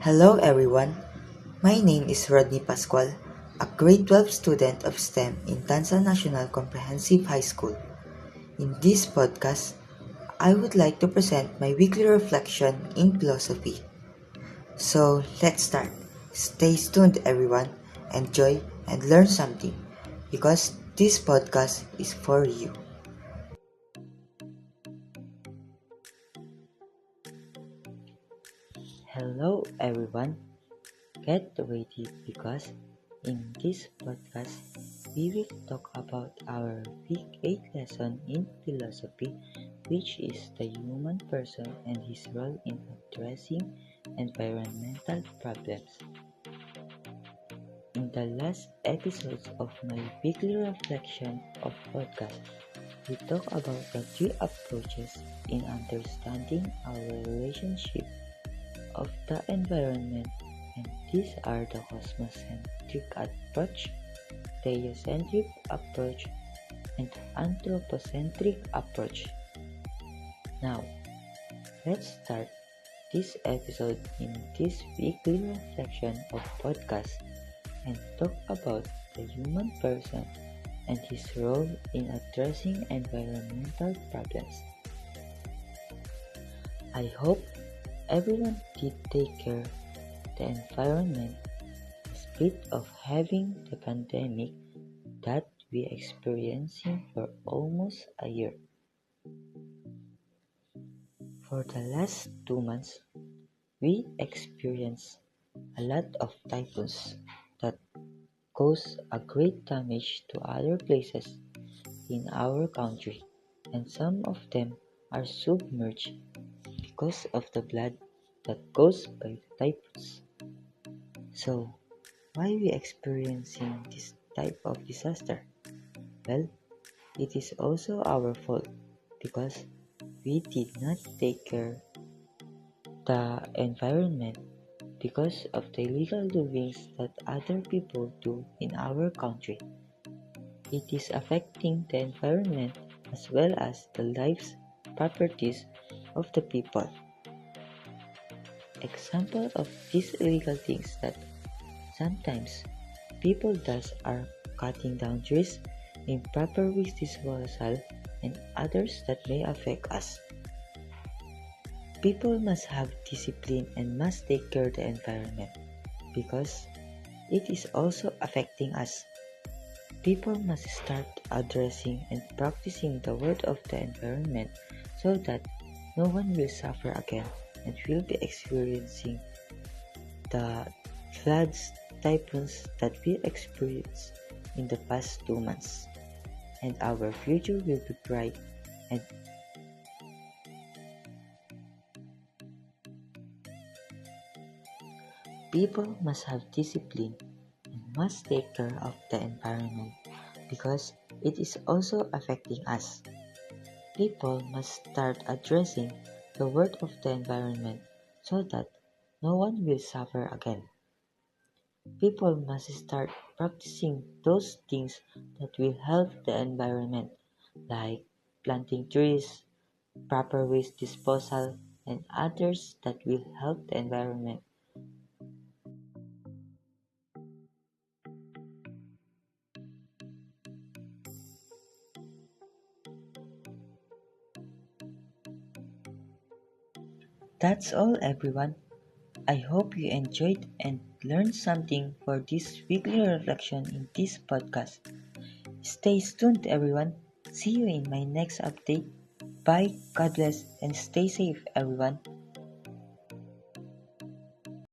Hello everyone, my name is Rodney Pascual, a grade 12 student of STEM in Tansa National Comprehensive High School. In this podcast, I would like to present my weekly reflection in philosophy. So let's start. Stay tuned everyone, enjoy and learn something because this podcast is for you. Hello everyone, get ready because in this podcast we will talk about our week 8 lesson in philosophy, which is the human person and his role in addressing environmental problems. In the last episodes of my weekly reflection of podcast, we talk about the three approaches in understanding our relationship of the environment, and these are the cosmocentric approach, theocentric approach, and anthropocentric approach. Now, let's start this episode in this weekly reflection of podcast and talk about the human person and his role in addressing environmental problems. I hope everyone did take care of the environment in spite of having the pandemic that we experiencing for almost a year. For the last 2 months, we experienced a lot of typhoons that cause a great damage to other places in our country, and some of them are submerged because of the flood that caused by the typhoons. So, why we experiencing this type of disaster? Well, it is also our fault because we did not take care the environment because of the illegal doings that other people do in our country. It is affecting the environment as well as the lives, properties of the people. Example of these illegal things that sometimes people does are cutting down trees, improper waste disposal, and others that may affect us. People must have discipline and must take care of the environment because it is also affecting us. People must start addressing and practicing the word of the environment so that no one will suffer again and will be experiencing the floods, typhoons that we experienced in the past 2 months. And our future will be bright and people must have discipline and must take care of the environment because it is also affecting us. People must start addressing the word of the environment so that no one will suffer again. People must start practicing those things that will help the environment, like planting trees, proper waste disposal, and others that will help the environment. That's all, everyone. I hope you enjoyed and learned something for this weekly reflection in this podcast. Stay tuned, everyone. See you in my next update. Bye, God bless, and stay safe, everyone.